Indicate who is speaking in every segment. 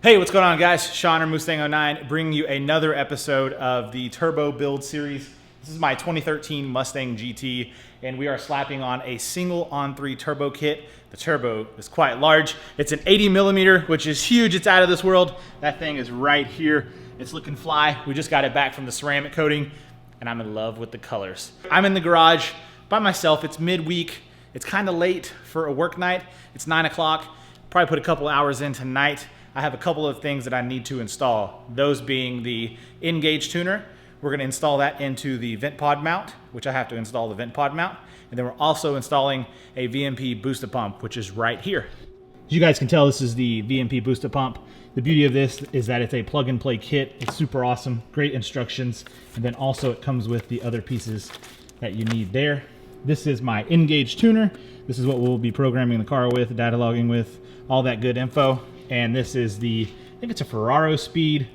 Speaker 1: Hey, what's going on, guys? Sean or Moostang 09 bringing you another episode of the Turbo Build Series. This is my 2013 Mustang GT, and we are slapping on a single On3 turbo kit. The turbo is quite large. It's an 80 millimeter, which is huge. It's out of this world. That thing is right here. It's looking fly. We just got it back from the ceramic coating, and I'm in love with the colors. I'm in the garage by myself. It's midweek. It's kind of late for a work night. It's 9 o'clock. Probably put a couple hours in tonight. I have a couple of things that I need to install, those being the Engauge tuner. We're going to install that into the vent pod mount, which I have to install the vent pod mount. And then we're also installing a VMP booster pump, which is right here. As you guys can tell, this is the VMP booster pump. The beauty of this is that it's a plug and play kit. It's super awesome, great instructions. And then also it comes with the other pieces that you need there. This is my Engauge tuner. This is what we'll be programming the car with, data logging with, all that good info. And this is the, I think it's a Ferraro Speed.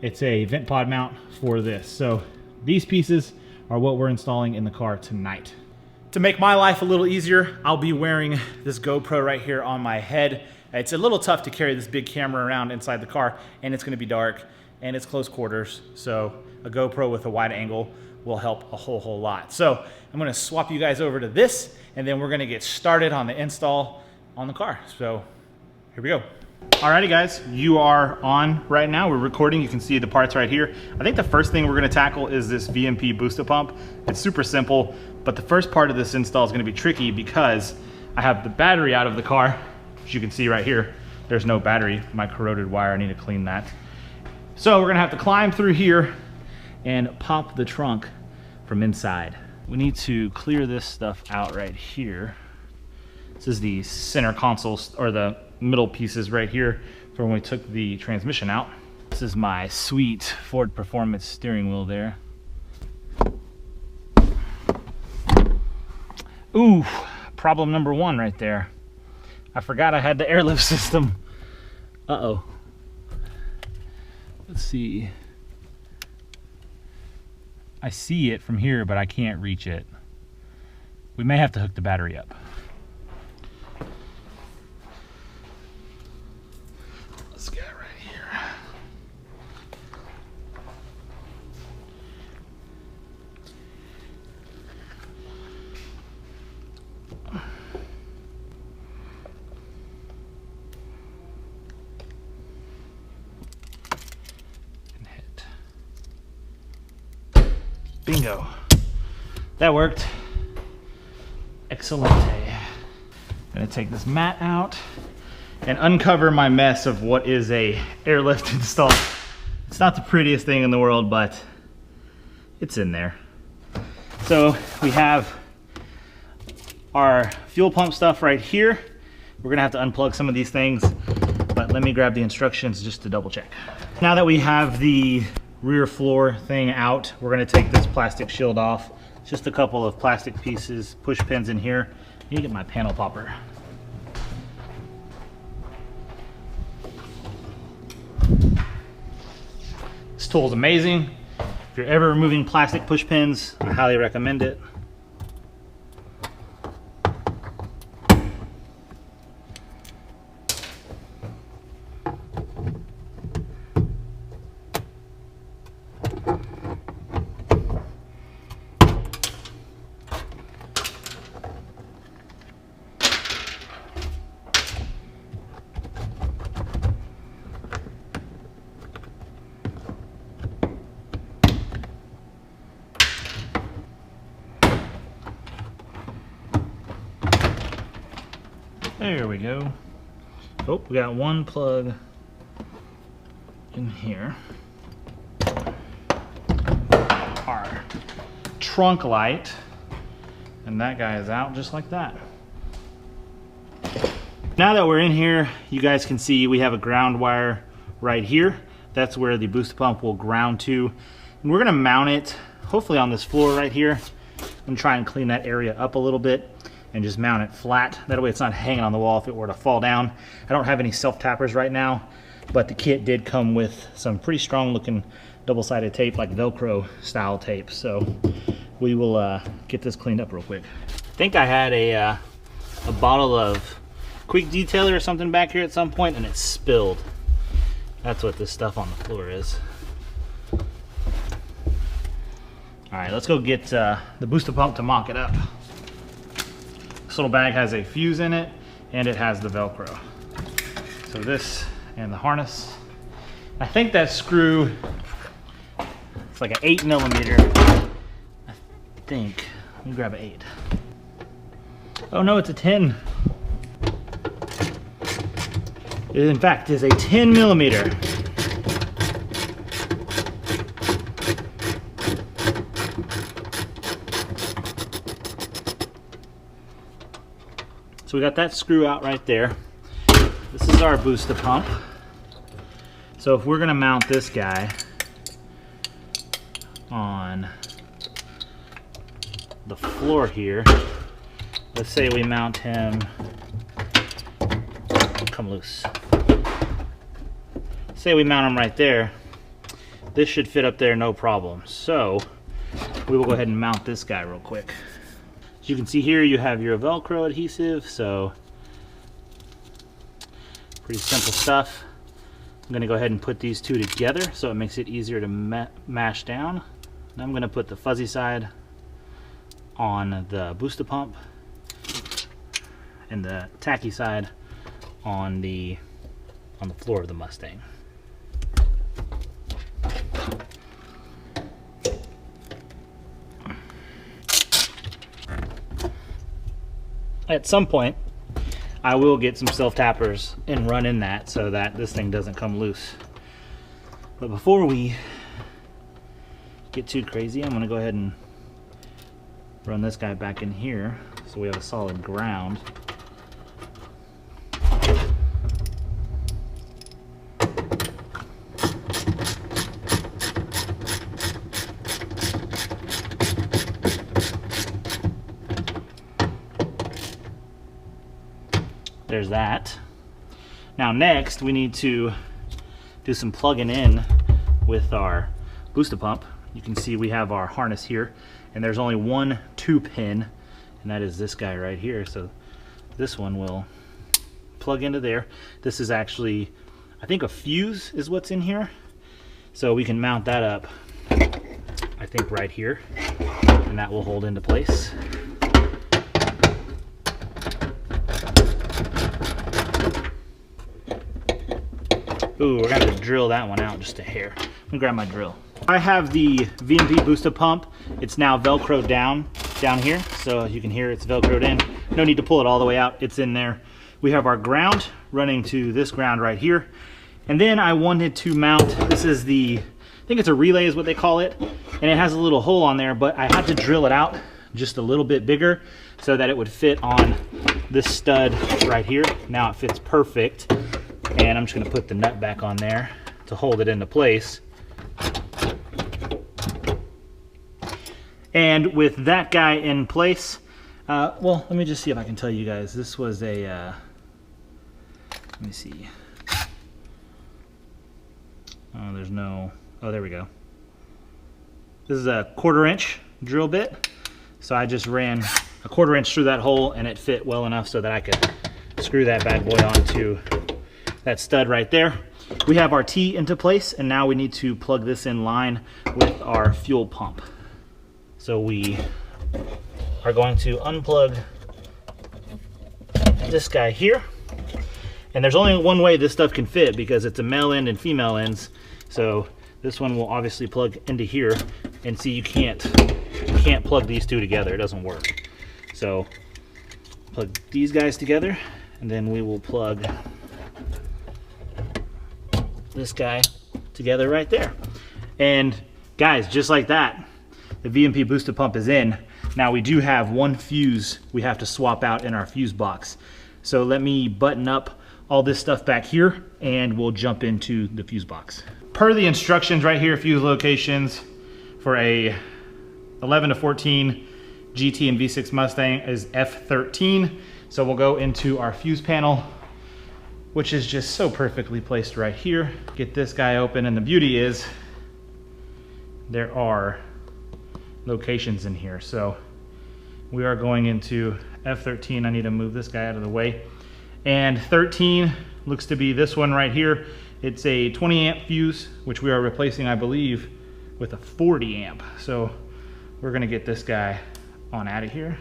Speaker 1: It's a vent pod mount for this. So these pieces are what we're installing in the car tonight. To make my life a little easier, I'll be wearing this GoPro right here on my head. It's a little tough to carry this big camera around inside the car, and it's gonna be dark, and it's close quarters. So a GoPro with a wide angle will help a whole lot. So I'm gonna swap you guys over to this, and then we're gonna get started on the install on the car. So here we go. Alrighty guys, you are on right now. We're recording, you can see the parts right here. I think the first thing we're gonna tackle is this VMP booster pump. It's super simple, but the first part of this install is gonna be tricky because I have the battery out of the car. As you can see right here, there's no battery. My corroded wire, I need to clean that. So we're gonna have to climb through here and pop the trunk from inside. We need to clear this stuff out right here. This is the center console, or the middle pieces right here from when we took the transmission out. This is my sweet Ford Performance steering wheel there. Ooh, problem number one right there. I forgot I had the airlift system. Uh-oh. Let's see. I see it from here, but I can't reach it. We may have to hook the battery up. Let's get it right here. And hit. Bingo. That worked. Excellent. Gonna take this mat out and uncover my mess of what is a airlift install. It's not the prettiest thing in the world, but it's in there. So we have our fuel pump stuff right here. We're gonna have to unplug some of these things, but let me grab the instructions just to double check. Now that we have the rear floor thing out, we're gonna take this plastic shield off. Just a couple of plastic pieces, push pins in here. I need to get my panel popper. This tool is amazing. If you're ever removing plastic push pins, I highly recommend it. There we go. Oh, we got one plug in here. Our trunk light, and that guy is out just like that. Now that we're in here, you guys can see we have a ground wire right here. That's where the booster pump will ground to. And we're gonna mount it, hopefully on this floor right here. I'm gonna try and clean that area up a little bit and just mount it flat. That way it's not hanging on the wall if it were to fall down. I don't have any self-tappers right now, but the kit did come with some pretty strong looking double-sided tape, like Velcro style tape. So we will get this cleaned up real quick. I think I had a bottle of quick detailer or something back here at some point and it spilled. That's what this stuff on the floor is. All right, let's go get the booster pump to mock it up. This little bag has a fuse in it, and it has the Velcro. So this and the harness. I think that screw, it's like an 8mm. I think. Let me grab an 8. Oh no, it's a 10. It in fact is a 10mm. So we got that screw out right there. This is our booster pump. So if we're gonna mount this guy on the floor here, let's say we mount him, come loose. Say we mount him right there, this should fit up there no problem. So we will go ahead and mount this guy real quick. As you can see here, you have your Velcro adhesive, so pretty simple stuff. I'm gonna go ahead and put these two together so it makes it easier to mash down. And I'm gonna put the fuzzy side on the booster pump and the tacky side on the floor of the Mustang. At some point, I will get some self-tappers and run in that so that this thing doesn't come loose. But before we get too crazy, I'm gonna go ahead and run this guy back in here so we have a solid ground. There's that. Now next we need to do some plugging in with our booster pump. You can see we have our harness here, and there's only one 2-pin, and that is this guy right here. So this one will plug into there. This is actually, I think, a fuse is what's in here. So we can mount that up, I think, right here, and that will hold into place. Ooh, we're gonna have to drill that one out just a hair. Let me grab my drill. I have the VMP booster pump. It's now Velcroed down here, so as you can hear, it's Velcroed in. No need to pull it all the way out, it's in there. We have our ground running to this ground right here. And then I wanted to mount, this is the, I think it's a relay is what they call it, and it has a little hole on there, but I had to drill it out just a little bit bigger so that it would fit on this stud right here. Now it fits perfect. And I'm just gonna put the nut back on there to hold it into place. And with that guy in place, well, let me just see if I can tell you guys. This was a, let me see. Oh, there's no, oh, there we go. This is a 1/4 inch drill bit. So I just ran a 1/4 inch through that hole, and it fit well enough so that I could screw that bad boy onto that stud right there. We have our T into place, and now we need to plug this in line with our fuel pump. So we are going to unplug this guy here. And there's only one way this stuff can fit because it's a male end and female ends. So this one will obviously plug into here, and see, you can't plug these two together, it doesn't work. So plug these guys together, and then we will plug this guy together right there. And guys, just like that, the VMP booster pump is in. Now we do have one fuse we have to swap out in our fuse box. So let me button up all this stuff back here and we'll jump into the fuse box. Per the instructions right here, fuse locations for a 11 to 14 GT and V6 Mustang is F13. So we'll go into our fuse panel, which is just so perfectly placed right here. Get this guy open, and the beauty is there are locations in here. So we are going into F13. I need to move this guy out of the way. And 13 looks to be this one right here. It's a 20 amp fuse, which we are replacing, I believe, with a 40 amp. So we're gonna get this guy on out of here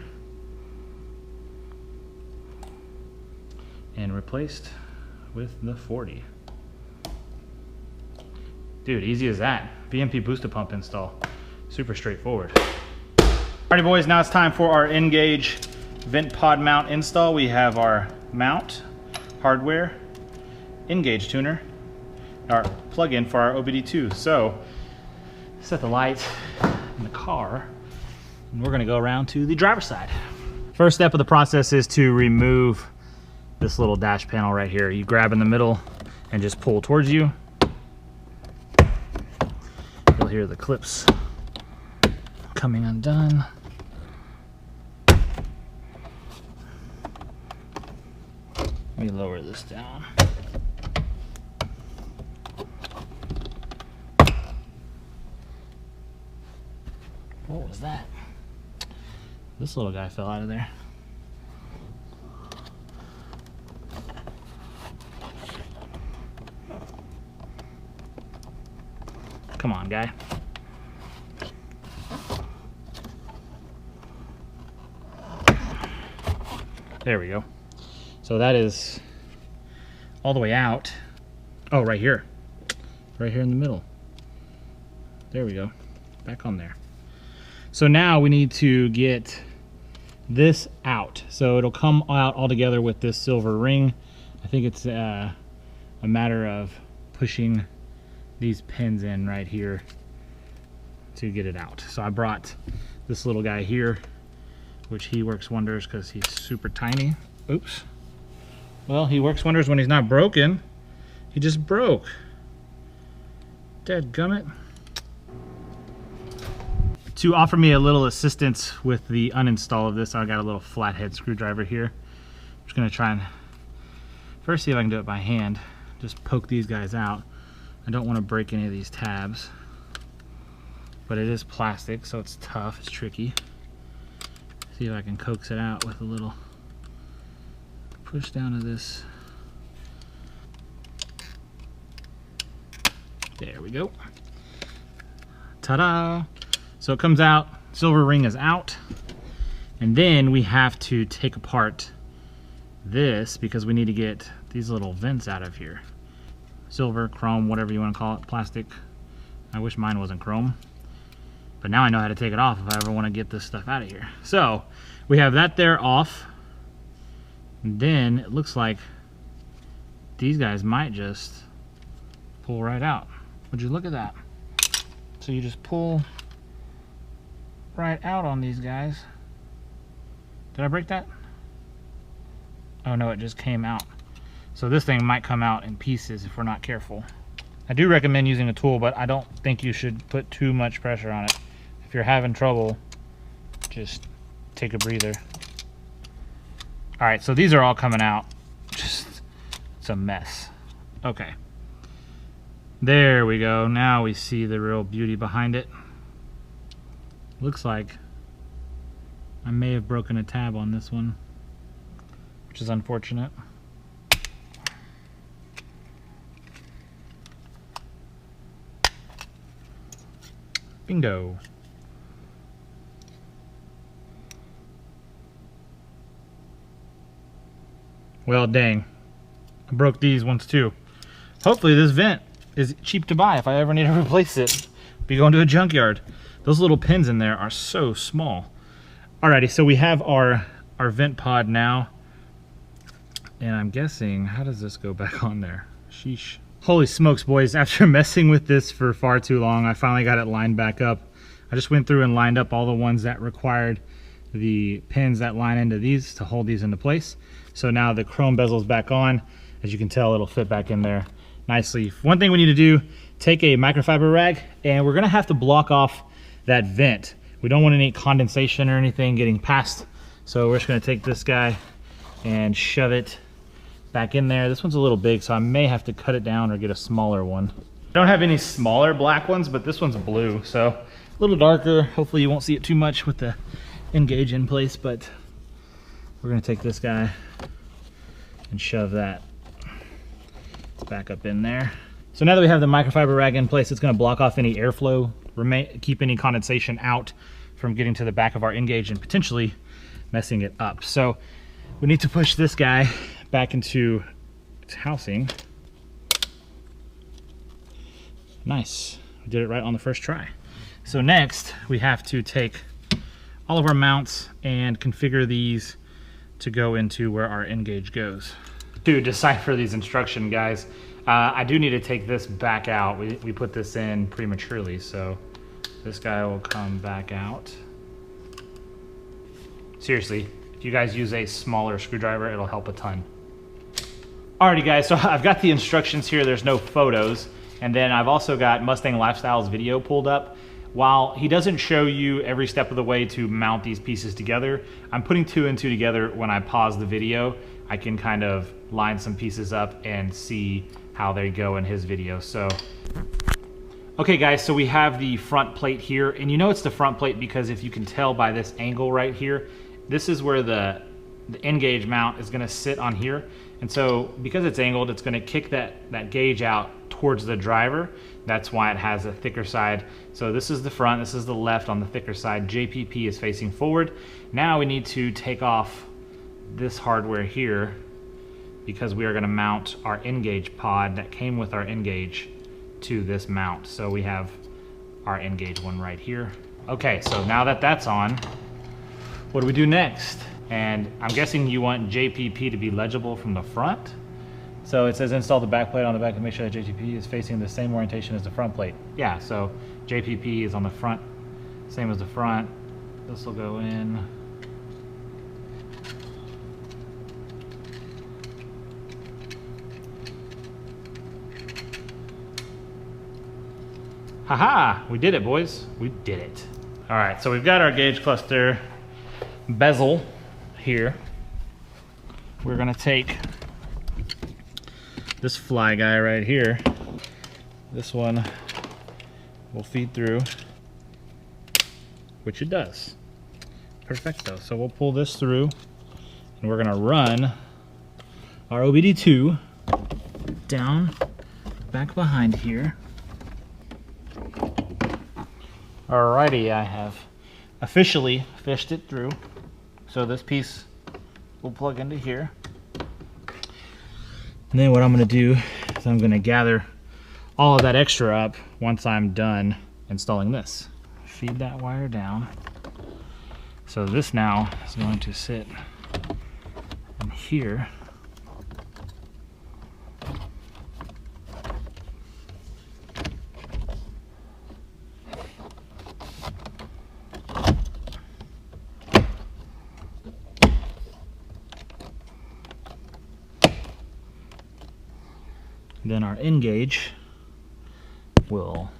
Speaker 1: and replaced with the 40. Dude, easy as that. VMP booster pump install. Super straightforward. Alrighty boys, now it's time for our Engauge vent pod mount install. We have our mount, hardware, Engauge tuner, our plug-in for our OBD2. So, set the lights in the car, and we're gonna go around to the driver's side. First step of the process is to remove this little dash panel right here. You grab in the middle and just pull towards you. You'll hear the clips coming undone. Let me lower this down. What was that? This little guy fell out of there. Come on, guy. There we go. So that is all the way out. Oh, right here. Right here in the middle. There we go. Back on there. So now we need to get this out. So it'll come out all together with this silver ring. I think it's a matter of pushing these pins in right here to get it out. So I brought this little guy here, which he works wonders because he's super tiny. Oops. Well, he works wonders when he's not broken. He just broke. Dadgummit. To offer me a little assistance with the uninstall of this, I got a little flathead screwdriver here. I'm just gonna try and first see if I can do it by hand. Just poke these guys out. I don't want to break any of these tabs, but it is plastic, so it's tough, it's tricky. See if I can coax it out with a little push down of this. There we go. Ta-da! So it comes out, silver ring is out, and then we have to take apart this because we need to get these little vents out of here. Silver, chrome, whatever you want to call it, plastic. I wish mine wasn't chrome, but now I know how to take it off if I ever want to get this stuff out of here. So we have that there off, and then it looks like these guys might just pull right out. Would you look at that? So you just pull right out on these guys. Did I break that? Oh no, it just came out. So this thing might come out in pieces if we're not careful. I do recommend using a tool, but I don't think you should put too much pressure on it. If you're having trouble, just take a breather. All right, so these are all coming out. Just, it's a mess. Okay. There we go. Now we see the real beauty behind it. Looks like I may have broken a tab on this one, which is unfortunate. Bingo. Well, dang. I broke these ones too. Hopefully this vent is cheap to buy if I ever need to replace it. Be going to a junkyard. Those little pins in there are so small. Alrighty, so we have our vent pod now. And I'm guessing, how does this go back on there? Sheesh. Holy smokes, boys. After messing with this for far too long, I finally got it lined back up. I just went through and lined up all the ones that required the pins that line into these to hold these into place. So now the chrome bezel's back on. As you can tell, it'll fit back in there nicely. One thing we need to do, take a microfiber rag, and we're gonna have to block off that vent. We don't want any condensation or anything getting past. So we're just gonna take this guy and shove it back in there. This one's a little big, so I may have to cut it down or get a smaller one. I don't have any smaller black ones, but this one's blue, so a little darker. Hopefully you won't see it too much with the Engauge in place, but we're gonna take this guy and shove that back up in there. So now that we have the microfiber rag in place, it's going to block off any airflow, keep any condensation out from getting to the back of our Engauge and potentially messing it up. So we need to push this guy back into its housing. Nice, we did it right on the first try. So next we have to take all of our mounts and configure these to go into where our Engauge goes. To decipher these instructions, guys, I do need to take this back out. We put this in prematurely, so this guy will come back out. Seriously, if you guys use a smaller screwdriver, it'll help a ton. Alrighty guys, so I've got the instructions here. There's no photos. And then I've also got Mustang Lifestyle's video pulled up. While he doesn't show you every step of the way to mount these pieces together, I'm putting 2 and 2 together. When I pause the video, I can kind of line some pieces up and see how they go in his video. So, okay guys, so we have the front plate here, and you know it's the front plate because if you can tell by this angle right here, this is where the Engauge mount is gonna sit on here. And so because it's angled, it's gonna kick that gauge out towards the driver. That's why it has a thicker side. So this is the front, this is the left on the thicker side. JPP is facing forward. Now we need to take off this hardware here because we are gonna mount our Engauge pod that came with our Engauge to this mount. So we have our Engauge one right here. Okay, so now that that's on, what do we do next? And I'm guessing you want JPP to be legible from the front. So it says install the back plate on the back and make sure that JPP is facing the same orientation as the front plate. Yeah, so JPP is on the front, same as the front. This will go in. Haha, we did it, boys. We did it. All right, so we've got our gauge cluster bezel here. We're gonna take this fly guy right here. This one will feed through, which it does. Perfecto. So we'll pull this through and we're gonna run our OBD2 down back behind here. Alrighty, I have officially fished it through. So this piece will plug into here. And then what I'm gonna do is I'm gonna gather all of that extra up once I'm done installing this. Feed that wire down. So this now is going to sit in here. Then our Engauge will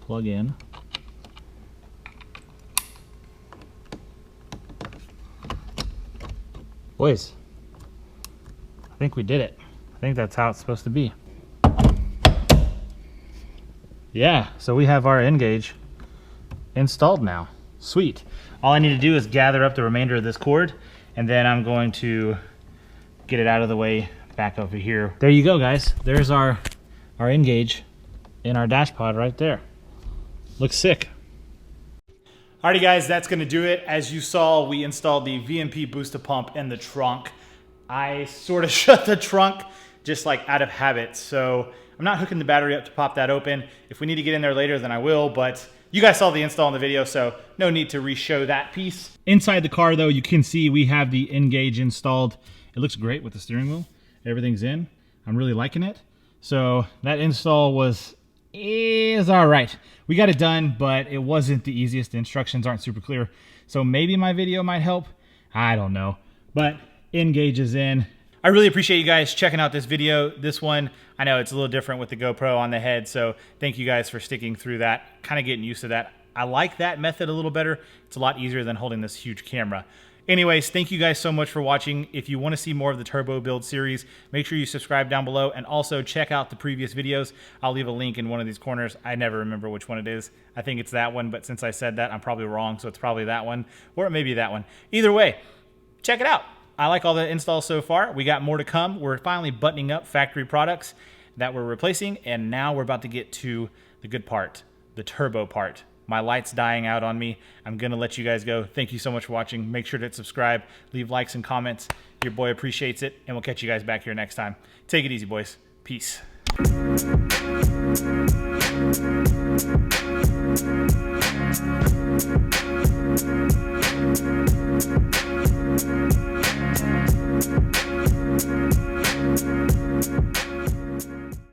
Speaker 1: plug in. Boys, I think we did it. I think that's how it's supposed to be. Yeah, so we have our Engauge installed now. Sweet. All I need to do is gather up the remainder of this cord, and then I'm going to get it out of the way back over here. There you go, guys. There's our Engauge in our dash pod right there. Looks sick. Alrighty guys, that's gonna do it. As you saw, we installed the VMP booster pump in the trunk. I sort of shut the trunk just like out of habit, so I'm not hooking the battery up to pop that open. If we need to get in there later, then I will, but you guys saw the install in the video, so no need to re-show that piece. Inside the car though, you can see we have the Engauge installed. It looks great with the steering wheel. Everything's in. I'm really liking it. So that install is all right. We got it done, but it wasn't the easiest. The instructions aren't super clear. So maybe my video might help. I don't know. But Engauge is in. I really appreciate you guys checking out this video. This one, I know it's a little different with the GoPro on the head, so thank you guys for sticking through that, kind of getting used to that. I like that method a little better. It's a lot easier than holding this huge camera. Anyways, thank you guys so much for watching. If you want to see more of the Turbo Build series, make sure you subscribe down below and also check out the previous videos. I'll leave a link in one of these corners. I never remember which one it is. I think it's that one, but since I said that, I'm probably wrong, so it's probably that one, or it may be that one. Either way, check it out. I like all the installs so far. We got more to come. We're finally buttoning up factory products. that we're replacing. And now we're about to get to the good part, the turbo part. My light's dying out on me. I'm gonna let you guys go. Thank you so much for watching. Make sure to subscribe, leave likes and comments. Your boy appreciates it, and we'll catch you guys back here next time. Take it easy, boys. Peace.